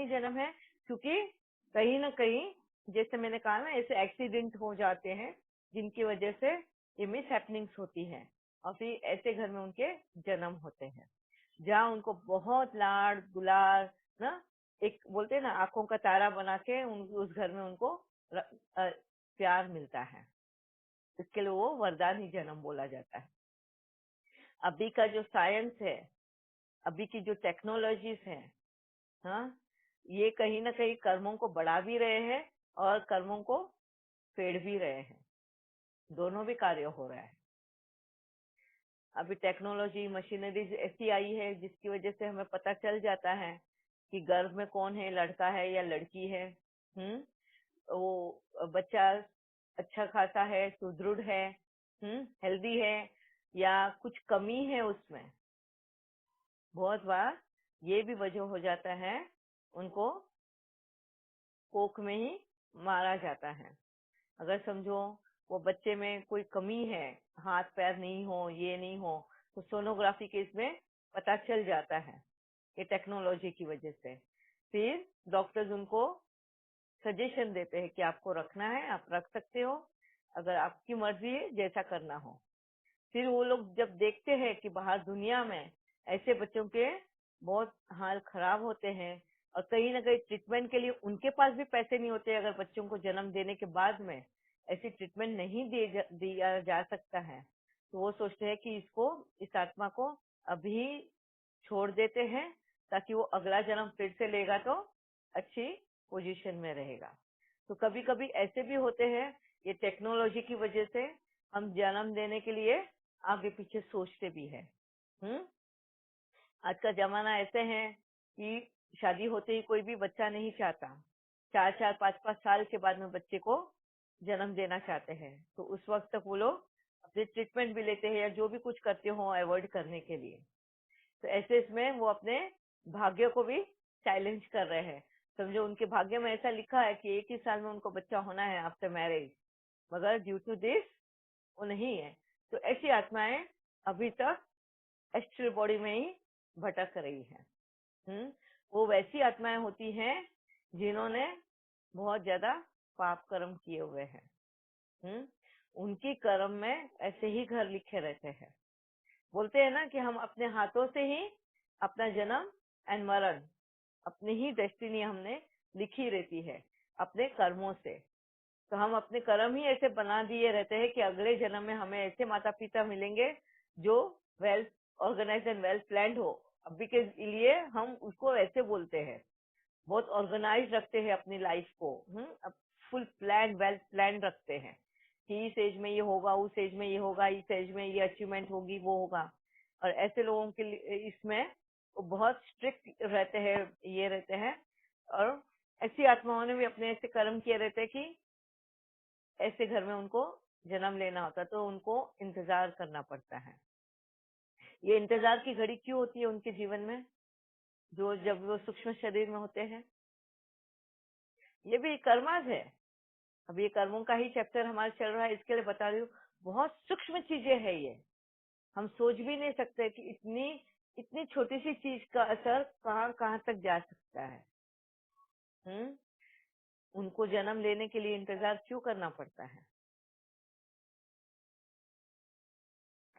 ही जन्म है, क्योंकि कहीं ना कहीं जैसे मैंने कहा ना, ऐसे एक्सीडेंट हो जाते हैं जिनकी वजह से ये मिस हैपनिंग्स होती हैं, और फिर ऐसे घर में उनके जन्म होते हैं जहाँ उनको बहुत लाड़ दुलार ना, एक बोलते हैं ना आंखों का तारा बना के उस घर में उनको प्यार मिलता है। इसके लिए वो वरदान ही जन्म बोला जाता है। अभी का जो साइंस है, अभी की जो टेक्नोलॉजीज है, हाँ, ये कहीं ना कहीं कर्मों को बढ़ा भी रहे हैं और कर्मों को फेड भी रहे हैं, दोनों भी कार्य हो रहा है। अभी टेक्नोलॉजी मशीनरीज ऐसी आई है जिसकी वजह से हमें पता चल जाता है कि गर्भ में कौन है, लड़का है या लड़की है। वो बच्चा अच्छा खासा है, सुदृढ़ है, हेल्दी है, या कुछ कमी है उसमें। बहुत बार ये भी वजह हो जाता है, उनको कोख में ही मारा जाता है। अगर समझो वो बच्चे में कोई कमी है, हाथ पैर नहीं हो, ये नहीं हो, तो सोनोग्राफी के इसमें पता चल जाता है, ये टेक्नोलॉजी की वजह से। फिर डॉक्टर्स उनको सजेशन देते हैं कि आपको रखना है, आप रख सकते हो, अगर आपकी मर्जी है, जैसा करना हो। फिर वो लोग जब देखते हैं कि बाहर दुनिया में ऐसे बच्चों के बहुत हाल खराब होते हैं, और कहीं ना कहीं ट्रीटमेंट के लिए उनके पास भी पैसे नहीं होते, अगर बच्चों को जन्म देने के बाद में ऐसी ट्रीटमेंट नहीं दिया जा सकता है, तो वो सोचते हैं कि इस आत्मा को अभी छोड़ देते हैं, ताकि वो अगला जन्म फिर से लेगा तो अच्छी पोजीशन में रहेगा। तो कभी कभी ऐसे भी होते हैं, ये टेक्नोलॉजी की वजह से हम जन्म देने के लिए आगे पीछे सोचते भी है। आज का जमाना ऐसे है कि शादी होते ही कोई भी बच्चा नहीं चाहता, 4-4 5-5 साल के बाद में बच्चे को जन्म देना चाहते हैं। तो उस वक्त तक वो लोग अपने ट्रीटमेंट भी लेते हैं या जो भी कुछ करते हो अवॉइड करने के लिए। तो ऐसे इसमें वो अपने भाग्य को भी चैलेंज कर रहे हैं। समझो उनके भाग्य में ऐसा लिखा है कि 1 ही साल में उनको बच्चा होना है आफ्टर मैरिज, मगर ड्यू टू दिस वो नहीं है। तो ऐसी आत्माएं अभी तक एस्ट्रल बॉडी में ही भटक रही है। वो वैसी आत्माएं होती हैं जिन्होंने बहुत ज्यादा पाप कर्म किए हुए हैं। उनकी कर्म में ऐसे ही घर लिखे रहते हैं। बोलते हैं ना कि हम अपने हाथों से ही अपना जन्म एंड मरण, अपनी ही डेस्टिनी हमने लिखी रहती है अपने कर्मों से। तो हम अपने कर्म ही ऐसे बना दिए रहते हैं कि अगले जन्म में हमें ऐसे माता पिता मिलेंगे जो well organise and well planned हो। अभी के लिए हम उसको ऐसे बोलते हैं, बहुत ऑर्गेनाइज रखते हैं अपनी लाइफ को, फुल प्लान वेल प्लान रखते हैं कि इस एज में ये होगा, उस एज में ये होगा, इस एज में ये अचीवमेंट होगी, वो होगा। और ऐसे लोगों के लिए इसमें वो बहुत स्ट्रिक्ट रहते हैं, ये रहते हैं। और ऐसी आत्माओं ने भी अपने ऐसे कर्म किए रहते हैं कि ऐसे घर में उनको जन्म लेना होता, तो उनको इंतजार करना पड़ता है। ये इंतजार की घड़ी क्यों होती है उनके जीवन में, जो जब वो सूक्ष्म शरीर में होते हैं? ये भी कर्माज है। अब ये कर्मों का ही चैप्टर हमारा चल रहा है, इसके लिए बता रही हूँ। बहुत सूक्ष्म चीजें है ये, हम सोच भी नहीं सकते कि इतनी इतनी छोटी सी चीज का असर कहाँ कहाँ तक जा सकता है। उनको जन्म लेने के लिए इंतजार क्यों करना पड़ता है?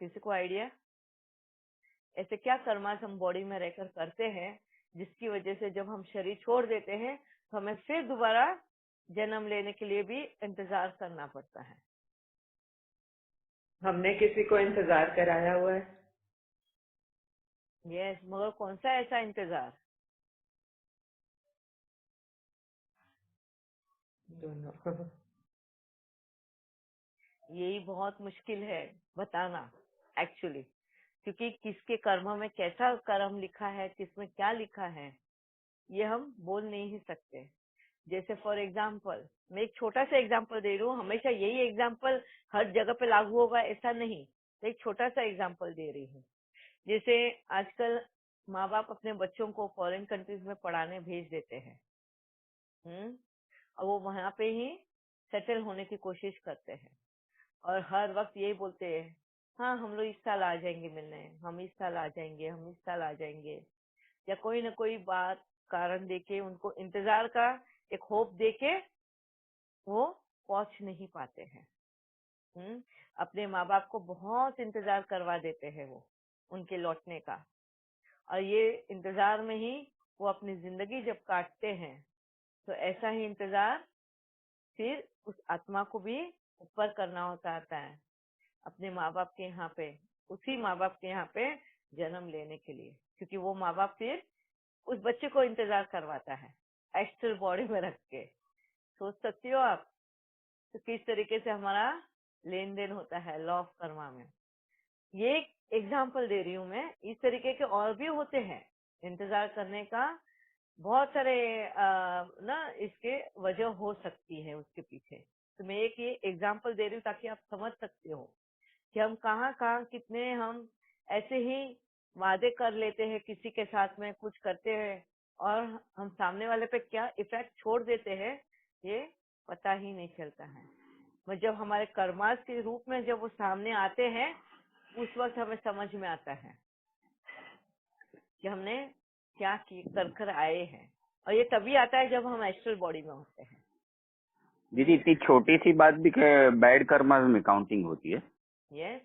किसी को आइडिया? ऐसे क्या कर्मास हम बॉडी में रहकर करते हैं जिसकी वजह से जब हम शरीर छोड़ देते हैं तो हमें फिर दोबारा जन्म लेने के लिए भी इंतजार करना पड़ता है? हमने किसी को इंतजार कराया हुआ है? यस, मगर कौन सा ऐसा इंतजार? दोनों। यही बहुत मुश्किल है बताना एक्चुअली, क्योंकि किसके कर्म में कैसा कर्म लिखा है, किसमें क्या लिखा है, ये हम बोल नहीं ही सकते। जैसे फॉर एग्जाम्पल, मैं एक छोटा सा एग्जाम्पल दे रही हूँ, हमेशा यही एग्जाम्पल हर जगह पे लागू होगा ऐसा नहीं, तो एक छोटा सा एग्जाम्पल दे रही हूँ। जैसे आजकल माँ बाप अपने बच्चों को फॉरेन कंट्रीज में पढ़ाने भेज देते हैं, और वो वहां पे ही सेटल होने की कोशिश करते हैं, और हर वक्त यही बोलते हैं, हाँ हम लोग इस साल आ जाएंगे मिलने, हम इस साल आ जाएंगे, हम इस साल आ जाएंगे, या कोई ना कोई बात कारण देके, उनको इंतजार का एक होप देके वो पहुंच नहीं पाते हैं। अपने माँ बाप को बहुत इंतजार करवा देते हैं वो उनके लौटने का, और ये इंतजार में ही वो अपनी जिंदगी जब काटते हैं, तो ऐसा ही इंतजार फिर उस आत्मा को भी ऊपर करना होता आता है, अपने माँ बाप के यहाँ पे, उसी माँ बाप के यहाँ पे जन्म लेने के लिए, क्योंकि वो माँ बाप फिर उस बच्चे को इंतजार करवाता है एस्ट्रल बॉडी में रख के। सोच सकती हो आप तो किस तरीके से हमारा लेन देन होता है लॉ ऑफ कर्मा में। ये एक एग्जाम्पल दे रही हूँ मैं, इस तरीके के और भी होते हैं इंतजार करने का, बहुत सारे ना इसके वजह हो सकती है उसके पीछे। तो मैं एक ये एग्जाम्पल दे रही हूँ ताकि आप समझ सकते हो कि हम कहाँ कहाँ कितने हम ऐसे ही वादे कर लेते हैं किसी के साथ में, कुछ करते हैं और हम सामने वाले पे क्या इफेक्ट छोड़ देते हैं ये पता ही नहीं चलता है। पर जब हमारे कर्मास के रूप में जब वो सामने आते हैं, उस वक्त हमें समझ में आता है कि हमने क्या कर कर आए हैं, और ये तभी आता है जब हम एस्ट्रल बॉडी में होते हैं। दीदी इतनी छोटी सी बात भी बैड कर्मा में काउंटिंग होती है? यस,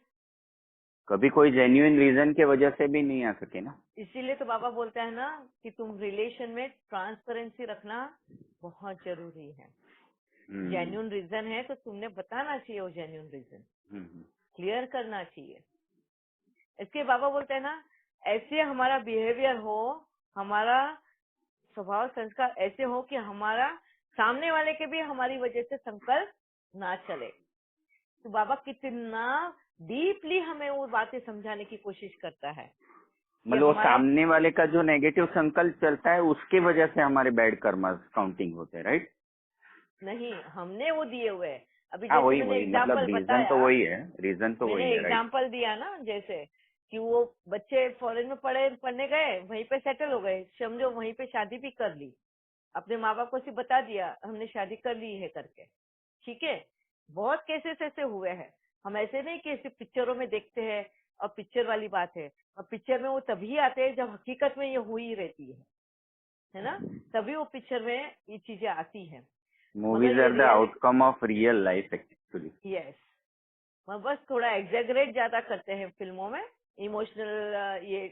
कभी कोई जेन्युइन रीजन के वजह से भी नहीं आ सके ना? इसीलिए तो बाबा बोलता है ना कि तुम रिलेशन में ट्रांसपेरेंसी रखना बहुत जरूरी है। जेन्युइन रीजन है तो तुमने बताना चाहिए, वो जेन्युइन रीजन क्लियर करना चाहिए। इसके बाबा बोलते हैं ना, ऐसे हमारा बिहेवियर हो, हमारा स्वभाव संस्कार ऐसे हो कि हमारा सामने वाले के भी हमारी वजह से संकल्प ना चले। तो बाबा कितना डीपली हमें वो बातें समझाने की कोशिश करता है कि मतलब वो हमारा सामने वाले का जो नेगेटिव संकल्प चलता है उसके वजह से हमारे बैड कर्मा काउंटिंग होते हैं, राइट? नहीं, हमने वो दिए हुए हैं। अभी हाँ जैसे वही मैंने वही, मतलब एग्जाम्पल रीजन तो बताया, वही है, रीजन तो मैंने वही है, राइट? एग्जाम्पल दिया ना, जैसे कि वो बच्चे फॉरेन में पढ़ने गए, वहीं पे सेटल हो गए, समझो वहीं पे शादी भी कर ली, अपने माँ बाप को सिर्फ बता दिया हमने शादी कर ली है करके, ठीक है। बहुत केसेस ऐसे हुए हैं। हम ऐसे नहीं कि सिर्फ पिक्चरों में देखते हैं और पिक्चर वाली बात है, और पिक्चर में वो तभी आते हैं जब हकीकत में ये हुई रहती है ना, तभी वो पिक्चर में ये चीजें आती है, मगर मूवीज ये are the reality. Outcome of real life actually. Yes, बस थोड़ा एग्जेगरेट ज्यादा करते हैं फिल्मों में, इमोशनल ये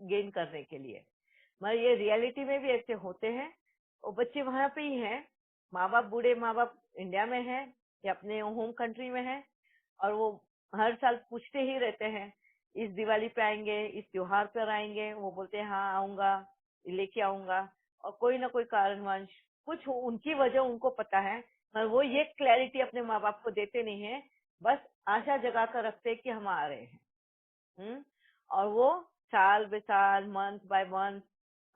गेन करने के लिए, मगर ये रियलिटी में भी ऐसे होते हैं। वो बच्चे वहां पे ही हैं, माँ बाप, बूढ़े माँ बाप इंडिया में हैं या अपने होम कंट्री में हैं, और वो हर साल पूछते ही रहते हैं इस दिवाली पे आएंगे, इस त्योहार पर आएंगे, वो बोलते हैं हाँ आऊंगा, लेके आऊंगा, और कोई ना कोई कारणवश कुछ उनकी वजह उनको पता है, मगर वो ये क्लैरिटी अपने माँ बाप को देते नहीं है, बस आशा जगा कर रखते कि हम आ रहे हैं। और वो साल बे साल, मंथ बाय मंथ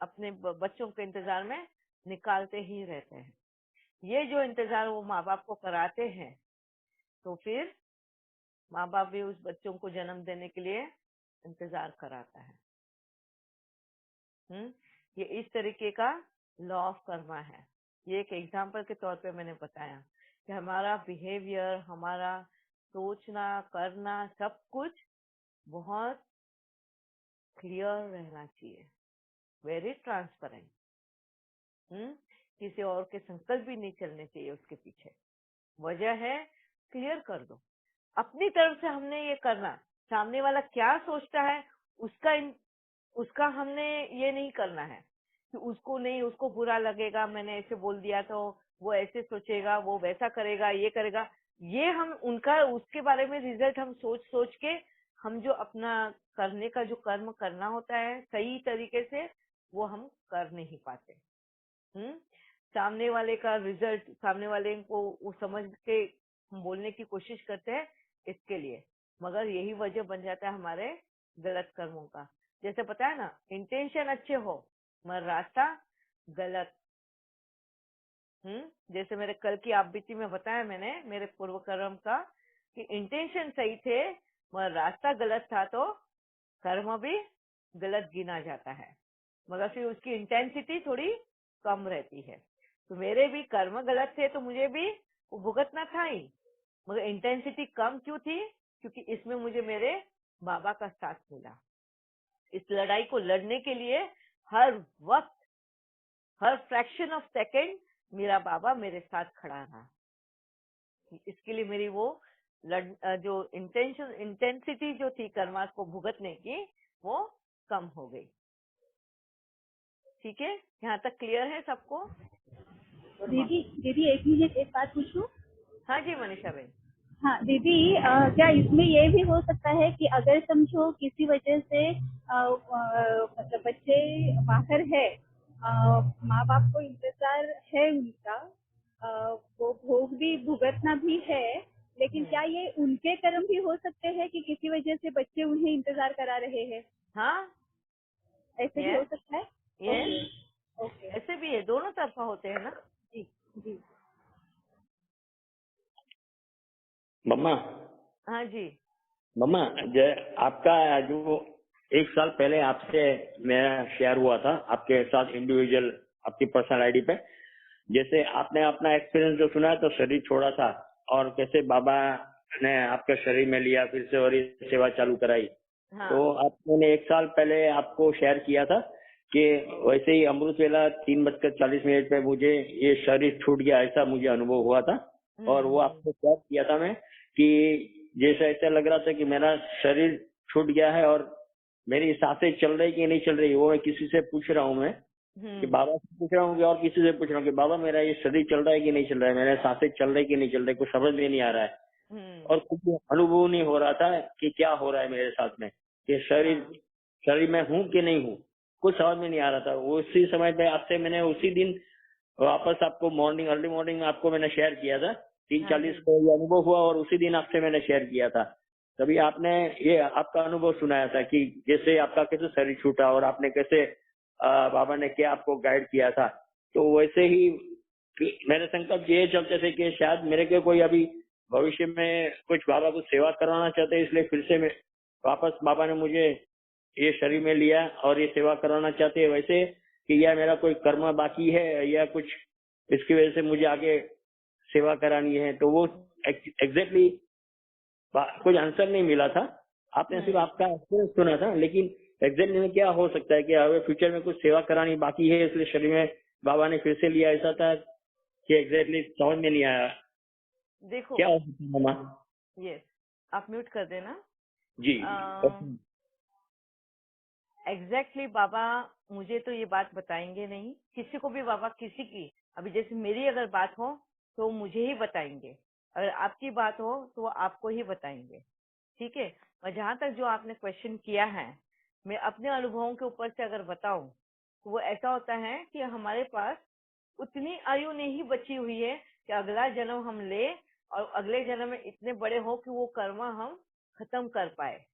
अपने बच्चों के इंतजार में निकालते ही रहते हैं। ये जो इंतजार वो माँ बाप को कराते हैं, तो फिर माँ बाप भी उस बच्चों को जन्म देने के लिए इंतजार कराता है। ये इस तरीके का लॉ ऑफ कर्मा है। ये एक एग्जाम्पल के तौर पे मैंने बताया कि हमारा बिहेवियर, हमारा सोचना करना सब कुछ बहुत क्लियर रहना चाहिए, वेरी ट्रांसपेरेंट। किसी और के संकल्प भी नहीं चलने चाहिए उसके पीछे। वजह है क्लियर कर दो, अपनी तरफ से हमने ये करना, सामने वाला क्या सोचता है उसका हमने ये नहीं करना है कि उसको नहीं, उसको बुरा लगेगा, मैंने ऐसे बोल दिया तो वो ऐसे सोचेगा, वो वैसा करेगा, ये करेगा, ये हम उनका उसके बारे में रिजल्ट हम सोच सोच के हम जो अपना करने का जो कर्म करना होता है सही तरीके से वो हम कर नहीं पाते। सामने वाले का रिजल्ट, सामने वाले को वो समझ के हम बोलने की कोशिश करते हैं इसके लिए, मगर यही वजह बन जाता है हमारे गलत कर्मों का। जैसे पता है ना, इंटेंशन अच्छे हो मगर रास्ता गलत। जैसे मेरे कल की आप बीती में बताया मैंने मेरे पूर्व कर्म का कि इंटेंशन सही थे मगर रास्ता गलत था, तो कर्म भी गलत गिना जाता है, मगर फिर उसकी इंटेंसिटी थोड़ी कम रहती है। तो मेरे भी कर्म गलत थे तो मुझे भी वो भुगतना था ही, मगर इंटेंसिटी कम क्यों थी? क्योंकि इसमें मुझे मेरे बाबा का साथ मिला। इस लड़ाई को लड़ने के लिए हर वक्त हर फ्रैक्शन ऑफ सेकेंड मेरा बाबा मेरे साथ खड़ा रहा। इसके लिए मेरी वो जो इंटेंसिटी जो थी कर्मास को भुगतने की, वो कम हो गई। ठीक है, यहाँ तक क्लियर है सबको? दीदी दीदी एक मिनट, एक बात पूछूं? हाँ जी मनीषा बहन। हाँ दीदी, क्या इसमें ये भी हो सकता है कि अगर समझो किसी वजह से मतलब बच्चे बाहर है, माँ बाप को इंतजार है उनका, वो भोग भी भुगतना भी है, लेकिन क्या ये उनके कर्म भी हो सकते हैं कि किसी वजह से बच्चे उन्हें इंतजार करा रहे हैं? हाँ, ऐसे भी हो सकता है? ये ओके। ऐसे भी है, दोनों तरफा होते हैं ना। जी जी। मम्मा हाँ जी। मम्मा, आपका जो 1 साल पहले आपसे मेरा शेयर हुआ था आपके साथ इंडिविजुअल आपकी पर्सनल आईडी पे, जैसे आपने अपना एक्सपीरियंस जो सुना तो शरीर छोड़ा था और कैसे बाबा ने आपके शरीर में लिया फिर से और ये सेवा चालू कराई। हाँ। तो मैंने 1 साल पहले आपको शेयर किया था कि वैसे ही अमृत वेला 3:40 पे मुझे ये शरीर छूट गया, ऐसा मुझे अनुभव हुआ था। और वो आपको शेयर किया था मैं कि जैसे ऐसा लग रहा था कि मेरा शरीर छूट गया है और मेरी सांसें चल रही कि नहीं चल रही, वो मैं किसी से पूछ रहा हूँ मैं कि बाबा से पूछ रहा हूँ कि और किसी से पूछ रहा हूँ कि बाबा मेरा ये शरीर चल रहा है कि नहीं चल रहा है, मेरे सांसें चल रही कि नहीं चल रही, कुछ समझ में नहीं आ रहा है। और कुछ अनुभव नहीं हो रहा था कि क्या हो रहा है मेरे साथ में, कि शरीर में हूँ कि नहीं हूँ, कुछ समझ में नहीं आ रहा था। उसी समय पे आपसे मैंने उसी दिन वापस आपको अर्ली मॉर्निंग आपको मैंने शेयर किया था 3:40 को ये अनुभव हुआ और उसी दिन आपसे मैंने शेयर किया था। तभी आपने ये आपका अनुभव सुनाया था कि जैसे आपका कैसे शरीर छूटा और आपने कैसे बाबा ने क्या आपको गाइड किया था। तो वैसे ही मेरे संकल्प ये चलते थे कि शायद मेरे को कोई अभी भविष्य में कुछ बाबा को सेवा करवाना चाहते हैं, इसलिए फिर से मैं वापस बाबा ने मुझे ये शरीर में लिया और ये सेवा कराना चाहते हैं वैसे, कि या मेरा कोई कर्म बाकी है या कुछ इसकी वजह से मुझे आगे सेवा करानी है। तो वो एग्जैक्टली कुछ आंसर नहीं मिला था। आपने सिर्फ आपका एक्सपीरियंस सुना था, लेकिन एग्जैक्टली में क्या हो सकता है कि हमें फ्यूचर में कुछ सेवा करानी बाकी है इसलिए शरीर में बाबा ने फिर से लिया, ऐसा था कि एग्जैक्टली समझ में नहीं आया। देखो क्या हो सकता है मामा? यस, आप म्यूट कर देना जी। एग्जैक्टली बाबा मुझे तो ये बात बताएंगे नहीं, किसी को भी बाबा किसी की, अभी जैसे मेरी अगर बात हो तो मुझे ही बताएंगे, अगर आपकी बात हो तो वो आपको ही बताएंगे। ठीक है, और जहां तक जो आपने क्वेश्चन किया है, मैं अपने अनुभवों के ऊपर से अगर बताऊं तो वो ऐसा होता है कि हमारे पास उतनी आयु नहीं बची हुई है कि अगला जन्म हम ले और अगले जन्म में इतने बड़े हो कि वो कर्म हम खत्म कर पाए।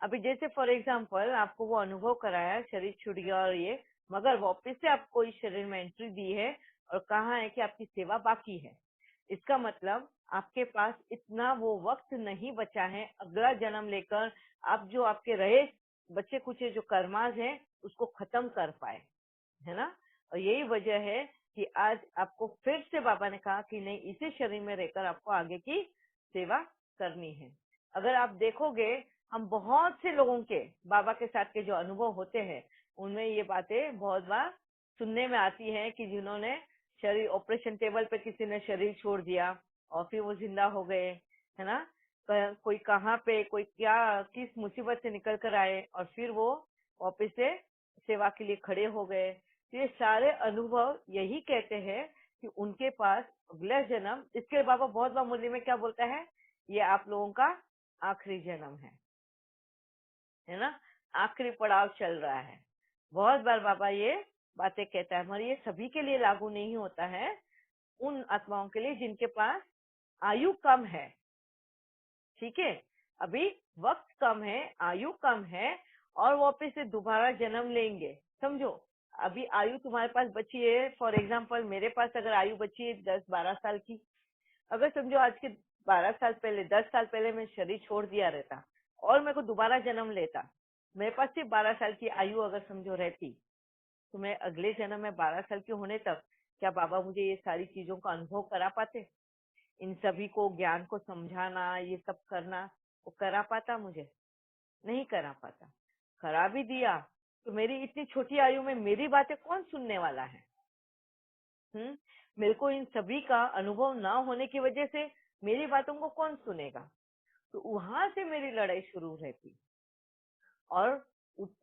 अभी जैसे फॉर एग्जाम्पल आपको वो अनुभव कराया शरीर छूट गया और ये, मगर वापस से आपको इस शरीर में एंट्री दी है और कहा है कि आपकी सेवा बाकी है। इसका मतलब आपके पास इतना वो वक्त नहीं बचा है अगला जन्म लेकर आप जो आपके रहे बच्चे कुछ जो कर्माज है उसको खत्म कर पाए, है ना। और यही वजह है कि आज आपको फिर से बाबा ने कहा कि नहीं, इसी शरीर में रहकर आपको आगे की सेवा करनी है। अगर आप देखोगे हम बहुत से लोगों के बाबा के साथ के जो अनुभव होते हैं उनमें ये बातें बहुत बार सुनने में आती है कि जिन्होंने शरीर ऑपरेशन टेबल पे किसी ने शरीर छोड़ दिया और फिर वो जिंदा हो गए, है ना। कोई कहाँ पे कोई क्या किस मुसीबत से निकल कर आए और फिर वो वापस से सेवा के लिए खड़े हो गए। तो ये सारे अनुभव यही कहते हैं कि उनके पास अगला जन्म, इसके बाबा बहुत बार मुरली में क्या बोलता है, ये आप लोगों का आखिरी जन्म है ना, आखिरी पड़ाव चल रहा है। बहुत बार बाबा ये बातें कहता है, मगर ये सभी के लिए लागू नहीं होता है, उन आत्माओं के लिए जिनके पास आयु कम है। ठीक है, अभी वक्त कम है, आयु कम है और वापस से दोबारा जन्म लेंगे। समझो, अभी आयु तुम्हारे पास बची है, फॉर एग्जाम्पल मेरे पास अगर आयु बची है 10-12 साल की, अगर समझो आज के 12 साल पहले 10 साल पहले मैं शरीर छोड़ दिया रहता और मेरे को दोबारा जन्म लेता, मेरे पास सिर्फ 12 साल की आयु अगर समझो रहती, तो मैं अगले जन्म में 12 साल के होने तक क्या बाबा मुझे ये सारी चीजों का अनुभव करा पाते, इन सभी को ज्ञान को समझाना ये सब करना वो करा पाता, मुझे नहीं करा पाता। करा भी दिया तो मेरी इतनी छोटी आयु में मेरी बातें कौन सुनने वाला है? मेरे को इन सभी का अनुभव ना होने की वजह से मेरी बातों को कौन सुनेगा? तो वहां से मेरी लड़ाई शुरू रहती। और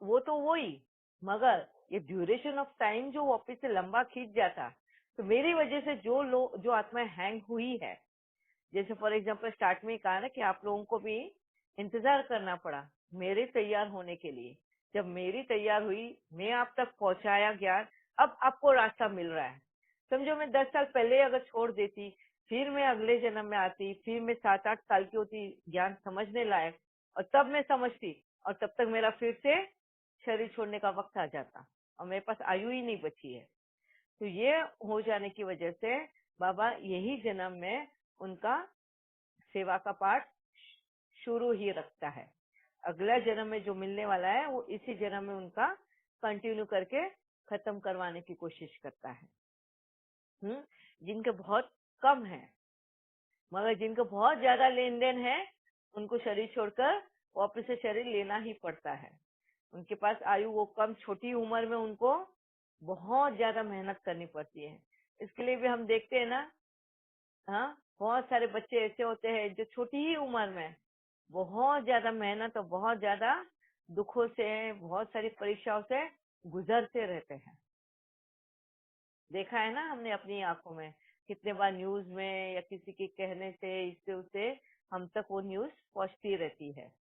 वो तो वही, मगर ये ड्यूरेशन ऑफ टाइम जो वापिस से लंबा खींच जाता, तो मेरी वजह से जो आत्माएं हैंग हुई है, जैसे फॉर एग्जांपल स्टार्ट में कहा ना कि आप लोगों को भी इंतजार करना पड़ा मेरे तैयार होने के लिए। जब मेरी तैयार हुई, मैं आप तक पहुंचाया ज्ञान, अब आपको रास्ता मिल रहा है। समझो मैं 10 साल पहले अगर छोड़ देती, फिर मैं अगले जन्म में आती, फिर मैं 7-8 साल की होती ज्ञान समझने लायक, और तब मैं समझती, और तब तक मेरा फिर से शरीर छोड़ने का वक्त आ जाता और मेरे पास आयु ही नहीं बची है। तो ये हो जाने की वजह से बाबा यही जन्म में उनका सेवा का पाठ शुरू ही रखता है। अगला जन्म में जो मिलने वाला है वो इसी जन्म में उनका कंटिन्यू करके खत्म करवाने की कोशिश करता है। जिनके बहुत कम है, मगर जिनको बहुत ज्यादा लेन देन है, उनको शरीर छोड़कर वापस से शरीर लेना ही पड़ता है। उनके पास आयु वो कम, छोटी उम्र में उनको बहुत ज्यादा मेहनत करनी पड़ती है। इसके लिए भी हम देखते हैं ना, हाँ, बहुत सारे बच्चे ऐसे होते हैं जो छोटी ही उम्र में बहुत ज्यादा मेहनत और बहुत ज्यादा दुखों से, बहुत सारी परीक्षाओं से गुजरते रहते हैं। देखा है ना हमने अपनी आंखों में, कितने बार न्यूज में या किसी के कहने से, इससे उससे हम तक वो न्यूज पहुंचती रहती है।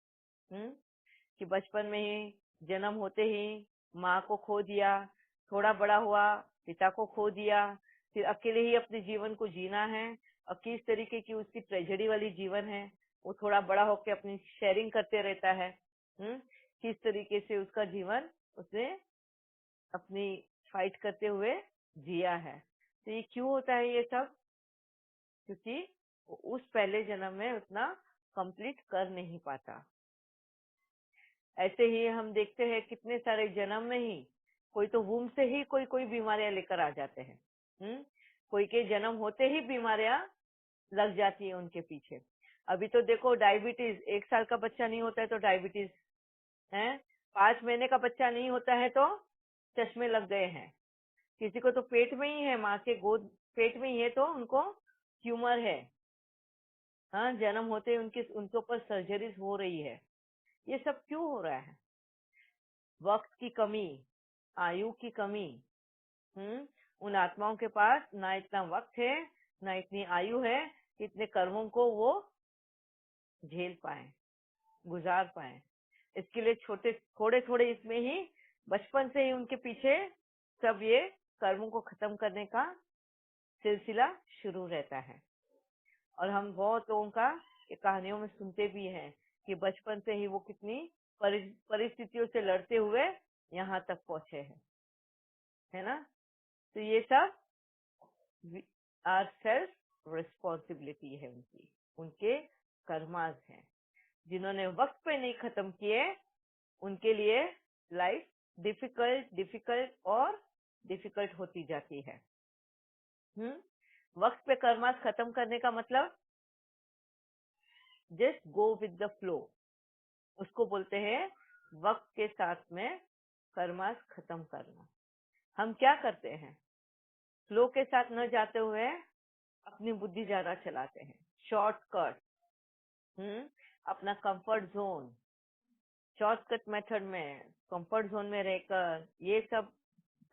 कि बचपन में ही, जन्म होते ही माँ को खो दिया, थोड़ा बड़ा हुआ पिता को खो दिया, फिर अकेले ही अपने जीवन को जीना है, और किस तरीके की उसकी ट्रेजेडी वाली जीवन है, वो थोड़ा बड़ा होकर अपनी शेयरिंग करते रहता है। किस तरीके से उसका जीवन उसने अपनी फाइट करते हुए जिया है। तो ये क्यों होता है ये सब? क्योंकि उस पहले जन्म में उतना कंप्लीट कर नहीं पाता। ऐसे ही हम देखते हैं कितने सारे जन्म में ही, कोई तो वूम से ही कोई बीमारियां लेकर आ जाते हैं। कोई के जन्म होते ही बीमारियां लग जाती है उनके पीछे। अभी तो देखो डायबिटीज, 1 साल का बच्चा नहीं होता है तो डायबिटीज है, 5 महीने का बच्चा नहीं होता है तो चश्मे लग गए हैं। किसी को तो पेट में ही है, माँ के गोद पेट में ही है तो उनको ट्यूमर है। हाँ, जन्म होते ही उनके ऊपर सर्जरीज हो रही है। ये सब क्यों हो रहा है? वक्त की कमी, आयु की कमी। उन आत्माओं के पास ना इतना वक्त है, ना इतनी आयु है कि इतने कर्मों को वो झेल पाए, गुजार पाए। इसके लिए थोड़े थोड़े इसमें ही बचपन से ही उनके पीछे सब ये कर्मों को खत्म करने का सिलसिला शुरू रहता है। और हम बहुत लोगों का ये कहानियों में सुनते भी हैं कि बचपन से ही वो कितनी परिस्थितियों से लड़ते हुए यहाँ तक पहुंचे हैं, है ना? तो ये सब आर सेल्फ रिस्पॉन्सिबिलिटी है उनकी, उनके कर्मास हैं। जिन्होंने वक्त पे नहीं खत्म किए, उनके लिए लाइफ डिफिकल्ट होती जाती है। वक्त पे कर्मास खत्म करने का मतलब just go with the flow, उसको बोलते हैं वक्त के साथ में कर्मास खत्म करना। हम क्या करते हैं? फ्लो के साथ न जाते हुए अपनी बुद्धि ज्यादा चलाते हैं, शॉर्टकट, अपना कंफर्ट जोन, शॉर्टकट मेथड में, कंफर्ट जोन में रहकर ये सब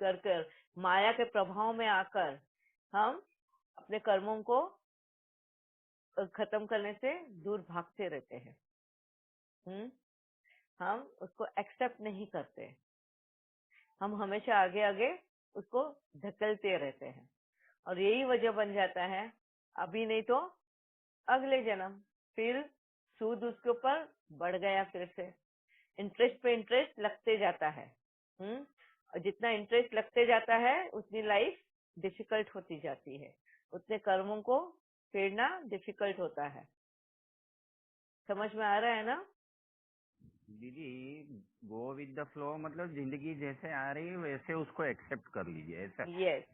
कर माया के प्रभाव में आकर हम अपने कर्मों को खत्म करने से दूर भागते रहते हैं। हम उसको एक्सेप्ट नहीं करते, हम हमेशा आगे आगे उसको धकेलते रहते हैं, और यही वजह बन जाता है अभी नहीं तो अगले जन्म, फिर सूद उसके ऊपर बढ़ गया, फिर से इंटरेस्ट पे इंटरेस्ट लगते जाता है। और जितना इंटरेस्ट लगते जाता है उतनी लाइफ डिफिकल्ट होती जाती है, उतने कर्मों को फेरना डिफिकल्ट होता है। समझ में आ रहा है ना दीदी? गो विद द फ्लो मतलब जिंदगी जैसे आ रही है वैसे उसको एक्सेप्ट कर लीजिए, ऐसा? Yes,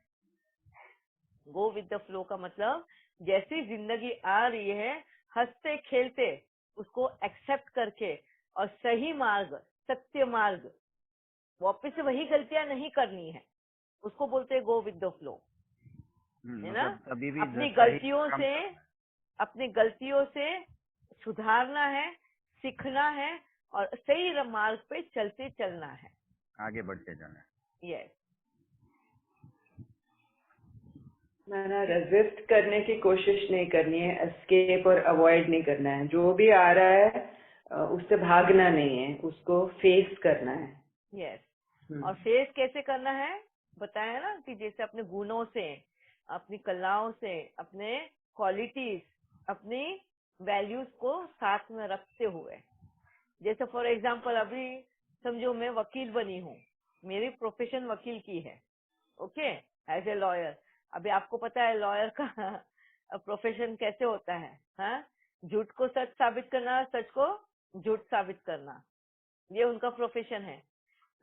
go with the flow का मतलब जैसी जिंदगी आ रही है, हंसते खेलते उसको एक्सेप्ट करके और सही मार्ग, सत्य मार्ग वापस से वही गलतियां नहीं करनी है, उसको बोलते हैं गो विद द फ्लो, है ना। मतलब अभी भी अपनी गलतियों से सुधारना है, सीखना है और सही मार्ग पे चलते चलना है, आगे बढ़ते जाना है। यस। मैंने रेजिस्ट करने की कोशिश नहीं करनी है, एस्केप और अवॉइड नहीं करना है, जो भी आ रहा है उससे भागना नहीं है, उसको फेस करना है। यस। और फेस कैसे करना है बताया ना, कि जैसे अपने गुणों से, अपनी कलाओं से, अपने क्वालिटीज, अपनी वैल्यूज को साथ में रखते हुए। जैसे फॉर एग्जांपल अभी समझो मैं वकील बनी हूँ, मेरी प्रोफेशन वकील की है, ओके, एज ए लॉयर। अभी आपको पता है लॉयर का प्रोफेशन कैसे होता है, हाँ, झूठ को सच साबित करना, सच को झूठ साबित करना, ये उनका प्रोफेशन है।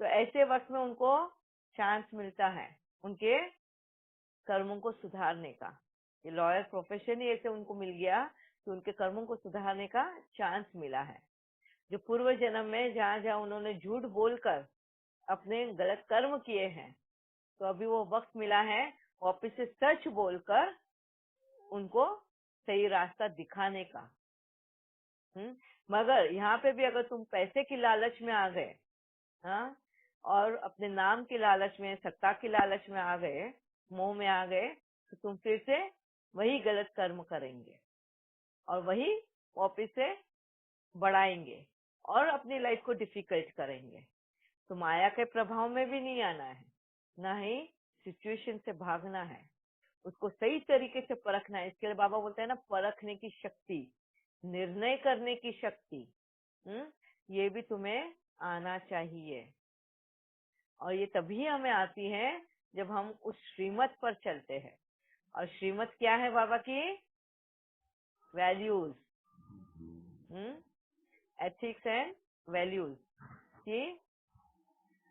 तो ऐसे वक्त में उनको चांस मिलता है उनके कर्मों को सुधारने का। ये लॉयर प्रोफेशन ही ऐसे उनको मिल गया कि उनके कर्मों को सुधारने का चांस मिला है। जो पूर्व जन्म में जहाँ जहाँ उन्होंने झूठ बोलकर अपने गलत कर्म किए हैं, तो अभी वो वक्त मिला है वापिस से सच बोलकर उनको सही रास्ता दिखाने का। मगर यहाँ पे भी अगर तुम पैसे की लालच में आ गए, हाँ, और अपने नाम की लालच में, सत्ता की लालच में आ गए, मोह में आ गए, तो तुम फिर से वही गलत कर्म करेंगे और वही वापिस से बढ़ाएंगे और अपनी लाइफ को डिफिकल्ट करेंगे। तो माया के प्रभाव में भी नहीं आना है, ना ही सिचुएशन से भागना है, उसको सही तरीके से परखना है। इसके लिए बाबा बोलते हैं ना, परखने की शक्ति, निर्णय करने की शक्ति, ये भी तुम्हें आना चाहिए। और ये तभी हमें आती है जब हम उस श्रीमत पर चलते हैं। और श्रीमत क्या है बाबा की? वैल्यूज, एथिक्स एंड वैल्यूज की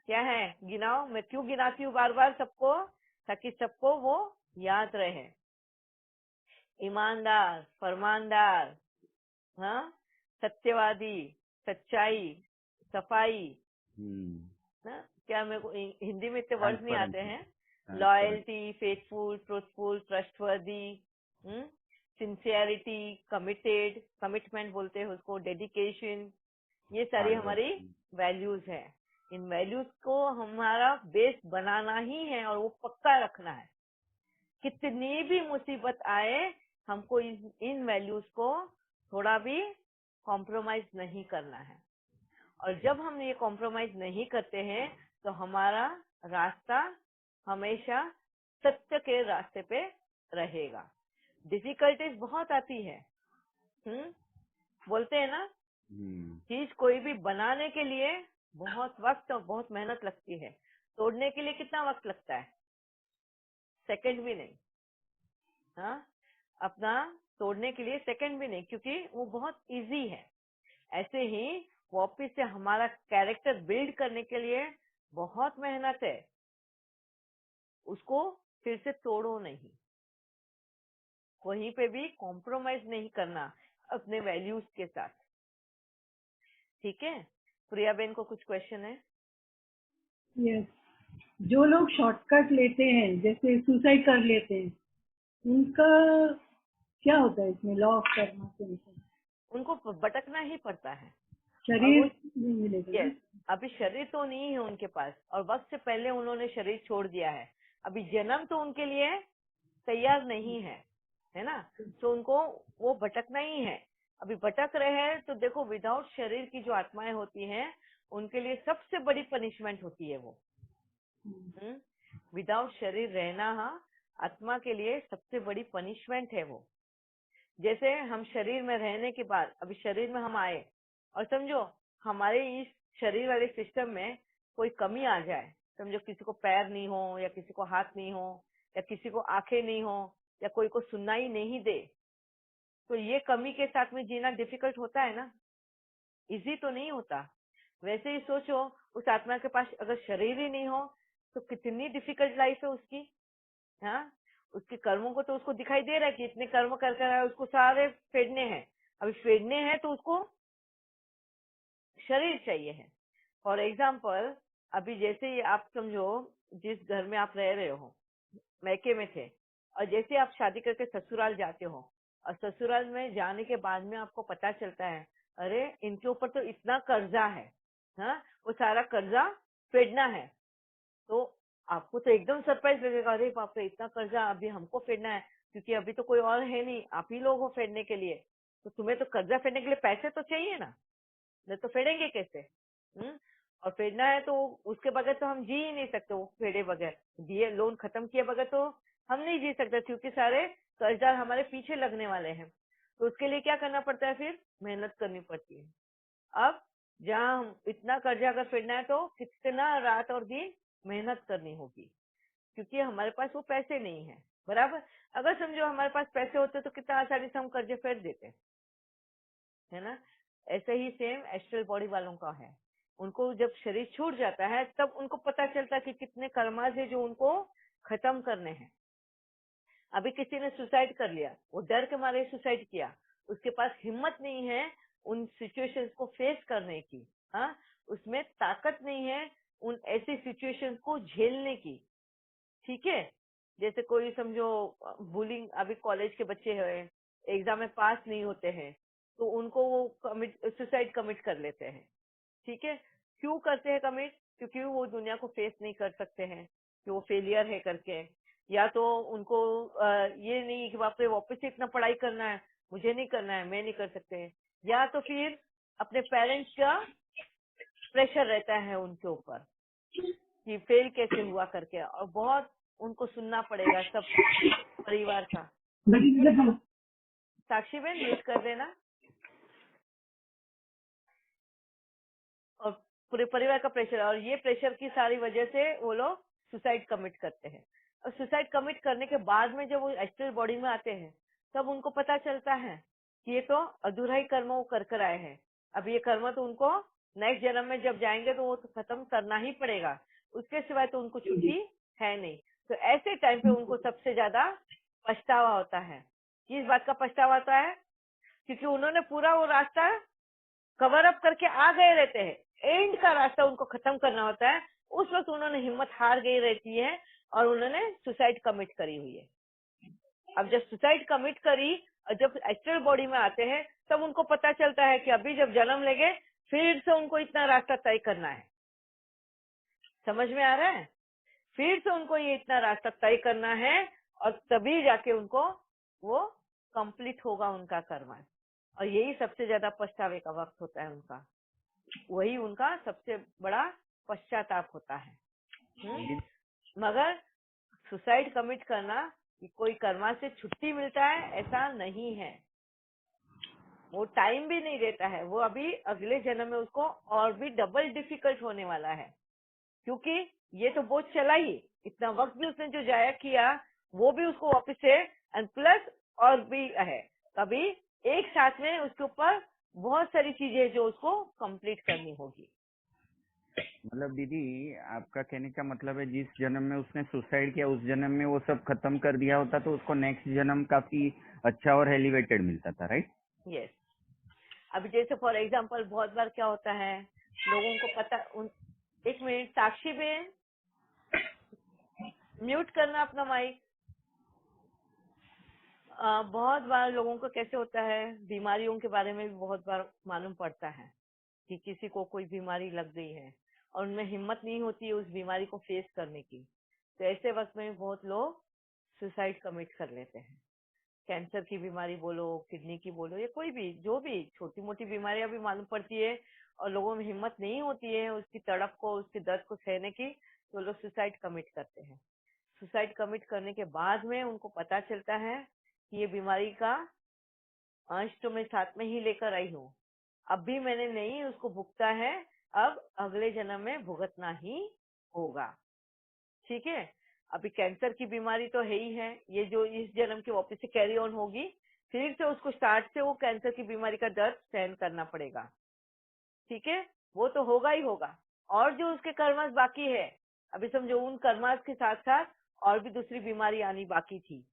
क्या है, गिनाओ। मैं क्यों गिनाती हूँ बार बार सबको, ताकि सबको वो याद रहे। ईमानदार, फरमानदार, हाँ, सत्यवादी, सच्चाई, सफाई, ना, क्या मेरे को हिंदी में इतने वर्ड्स नहीं आते हैं। Loyalty, faithful, truthful, trustworthy, sincerity, committed, commitment बोलते हैं उसको, डेडिकेशन, ये सारी हमारी वैल्यूज है। इन वैल्यूज को हमारा बेस बनाना ही है और वो पक्का रखना है। कितनी भी मुसीबत आए, हमको इन वैल्यूज को थोड़ा भी कॉम्प्रोमाइज नहीं करना है। और जब हम ये कॉम्प्रोमाइज नहीं करते हैं तो हमारा रास्ता हमेशा सत्य के रास्ते पे रहेगा। डिफिकल्टीज बहुत आती है, बोलते हैं ना, चीज कोई भी बनाने के लिए बहुत वक्त और बहुत मेहनत लगती है, तोड़ने के लिए कितना वक्त लगता है? सेकंड भी नहीं, हाँ, अपना तोड़ने के लिए सेकंड भी नहीं, क्योंकि वो बहुत इजी है। ऐसे ही वापिस से हमारा कैरेक्टर बिल्ड करने के लिए बहुत मेहनत है, उसको फिर से तोड़ो नहीं, वहीं पे भी कॉम्प्रोमाइज नहीं करना अपने वैल्यूज के साथ। ठीक है, प्रिया बेन को कुछ क्वेश्चन है? यस, जो लोग शॉर्टकट लेते हैं, जैसे सुसाइड कर लेते हैं, उनका क्या होता है इसमें, लॉ ऑफ कर्मा के अनुसार? उनको भटकना ही पड़ता है, शरीर नहीं मिलेगा। यस, अभी शरीर तो नहीं है उनके पास और वक्त से पहले उन्होंने शरीर छोड़ दिया है। अभी जन्म तो उनके लिए तैयार नहीं है, है ना, तो उनको वो भटकना ही है। अभी भटक रहे हैं तो देखो, विदाउट शरीर की जो आत्माएं होती हैं उनके लिए सबसे बड़ी पनिशमेंट होती है वो। विदाउट शरीर रहना, हाँ, आत्मा के लिए सबसे बड़ी पनिशमेंट है वो। जैसे हम शरीर में रहने के बाद, अभी शरीर में हम आए और समझो हमारे इस शरीर वाले सिस्टम में कोई कमी आ जाए, समझो किसी को पैर नहीं हो, या किसी को हाथ नहीं हो, या किसी को आंखें नहीं हो, या कोई को सुनाई नहीं दे, तो ये कमी के साथ में जीना डिफिकल्ट होता है ना, इजी तो नहीं होता। वैसे ही सोचो, उस आत्मा के पास अगर शरीर ही नहीं हो तो कितनी डिफिकल्ट लाइफ है उसकी, हाँ। उसके कर्मों को तो उसको दिखाई दे रहा है कि इतने कर्म कर कर उसको सारे फेडने हैं, अभी फेडने हैं तो उसको शरीर चाहिए है। फॉर एग्जाम्पल, अभी जैसे ही आप समझो, जिस घर में आप रह रहे हो, मैके में थे, और जैसे आप शादी करके ससुराल जाते हो, और ससुराल में जाने के बाद में आपको पता चलता है, अरे इनके ऊपर तो इतना कर्जा है, हाँ, वो सारा कर्जा फेडना है। तो आपको तो एकदम सरप्राइज लगेगा, अरे बाप रे, इतना कर्जा अभी हमको फेडना है, क्योंकि अभी तो कोई और है नहीं, आप ही लोग हो फेडने के लिए। तो तुम्हें तो कर्जा फेडने के लिए पैसे तो चाहिए ना, नहीं तो फेडेंगे कैसे? और फेडना है तो उसके बगैर तो हम जी ही नहीं सकते, वो फेडे बगैर, दिए लोन खत्म किए बगैर तो हम नहीं जी सकते, क्योंकि सारे कर्जदार हमारे पीछे लगने वाले हैं। तो उसके लिए क्या करना पड़ता है, फिर मेहनत करनी पड़ती है। अब जहाँ हम इतना कर्जा अगर फेडना है तो कितना रात और दिन मेहनत करनी होगी, क्योंकि हमारे पास वो पैसे नहीं है। बराबर, अगर समझो हमारे पास पैसे होते तो कितना आसानी से हम कर्जे फेड देते, है ना। ऐसे ही सेम एस्ट्रल बॉडी वालों का है, उनको जब शरीर छूट जाता है तब उनको पता चलता है कि कितने कर्मास है जो उनको खत्म करने हैं। अभी किसी ने सुसाइड कर लिया, वो डर के मारे सुसाइड किया, उसके पास हिम्मत नहीं है उन सिचुएशंस को फेस करने की, हाँ, उसमें ताकत नहीं है उन ऐसी सिचुएशंस को झेलने की। ठीक है, जैसे कोई समझो बुलिंग, अभी कॉलेज के बच्चे हैं, एग्जाम में पास नहीं होते हैं, तो उनको वो सुसाइड कमिट कर लेते हैं। ठीक है, क्यों करते हैं कमिट? क्योंकि वो दुनिया को फेस नहीं कर सकते हैं कि वो फेलियर है करके, या तो उनको ये नहीं कि बाप रे वापस से इतना पढ़ाई करना है, मुझे नहीं करना है, मैं नहीं कर सकते, या तो फिर अपने पेरेंट्स का प्रेशर रहता है उनके ऊपर कि फेल कैसे हुआ करके, और बहुत उनको सुनना पड़ेगा सब परिवार का। साक्षी बहन म्यूट कर देना। और पूरे परिवार का प्रेशर, और ये प्रेशर की सारी वजह से वो लोग सुसाइड कमिट करते हैं। और सुसाइड कमिट करने के बाद में जब वो एस्ट्रल बॉडी में आते हैं तब उनको पता चलता है कि ये तो अधूरा ही कर्म वो कर आए हैं, अब ये कर्म तो उनको नेक्स्ट जन्म में जब जाएंगे तो वो तो खत्म करना ही पड़ेगा, उसके सिवाय तो उनको छुट्टी है नहीं। तो ऐसे टाइम पे उनको सबसे ज्यादा पछतावा होता है। किस बात का पछतावा होता है? क्योंकि उन्होंने पूरा वो रास्ता कवर अप करके आ गए रहते हैं, एंड का रास्ता उनको खत्म करना होता है, उस वक्त उन्होंने हिम्मत हार गई रहती है और उन्होंने सुसाइड कमिट करी हुई है। अब जब सुसाइड कमिट करी और जब एस्ट्रल बॉडी में आते हैं तब उनको पता चलता है कि अभी जब जन्म लेंगे फिर से उनको इतना रास्ता तय करना है। समझ में आ रहा है? फिर से उनको ये इतना रास्ता तय करना है और तभी जाके उनको वो कंप्लीट होगा उनका कर्म। और यही सबसे ज्यादा पछतावे का वक्त होता है उनका, वही उनका सबसे बड़ा पश्चाताप होता है। मगर सुसाइड कमिट करना कि कोई कर्मा से छुट्टी मिलता है ऐसा नहीं है, वो टाइम भी नहीं देता है, वो अभी अगले जन्म में उसको और भी डबल डिफिकल्ट होने वाला है, क्योंकि ये तो बोझ चला ही, इतना वक्त भी उसने जो जाया किया वो भी उसको वापस से एंड प्लस और भी है, कभी एक साथ में उसके ऊपर बहुत सारी चीजें जो उसको कंप्लीट करनी होगी। मतलब दीदी आपका कहने का मतलब है जिस जन्म में उसने सुसाइड किया उस जन्म में वो सब खत्म कर दिया होता तो उसको नेक्स्ट जन्म काफी अच्छा और एलिवेटेड मिलता था, राइट? यस। अभी जैसे फॉर एग्जांपल बहुत बार क्या होता है, लोगों को पता एक मिनट साक्षी बेन म्यूट करना अपना माइक। बहुत बार लोगों को कैसे होता है, बीमारियों के बारे में भी बहुत बार मालूम पड़ता है कि किसी को कोई बीमारी लग गई है और उनमें हिम्मत नहीं होती है उस बीमारी को फेस करने की, तो ऐसे वक्त में बहुत लोग सुसाइड कमिट कर लेते हैं। कैंसर की बीमारी बोलो, किडनी की बोलो, या कोई भी जो भी छोटी मोटी बीमारियां भी मालूम पड़ती है और लोगों में हिम्मत नहीं होती है उसकी तड़प को, उसके दर्द को सहने की, तो लोग सुसाइड कमिट करते हैं। सुसाइड कमिट करने के बाद में उनको पता चलता है कि ये बीमारी का अंश तो मैं साथ में ही लेकर आई हूँ, अब भी मैंने नहीं उसको भुगता है, अब अगले जन्म में भुगतना ही होगा। ठीक है, अभी कैंसर की बीमारी तो है ही है, ये जो इस जन्म की वापस से कैरी ऑन होगी, फिर से उसको स्टार्ट से वो कैंसर की बीमारी का दर्द सहन करना पड़ेगा। ठीक है, वो तो होगा ही होगा। और जो उसके कर्मास बाकी है, अभी समझो उन कर्मास के साथ साथ और भी दूसरी बीमारी आनी बाकी थी,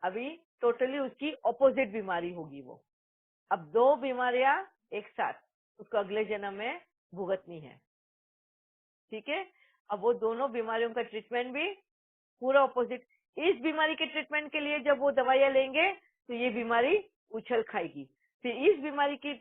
अभी टोटली उसकी ऑपोजिट बीमारी होगी वो। अब दो बीमारियां एक साथ उसको अगले जन्म में भुगतनी है। ठीक है। अब वो दोनों बीमारियों का ट्रीटमेंट भी पूरा ऑपोजिट। इस बीमारी के ट्रीटमेंट के लिए जब वो दवाइयां लेंगे तो ये बीमारी उछल खाएगी, फिर इस बीमारी की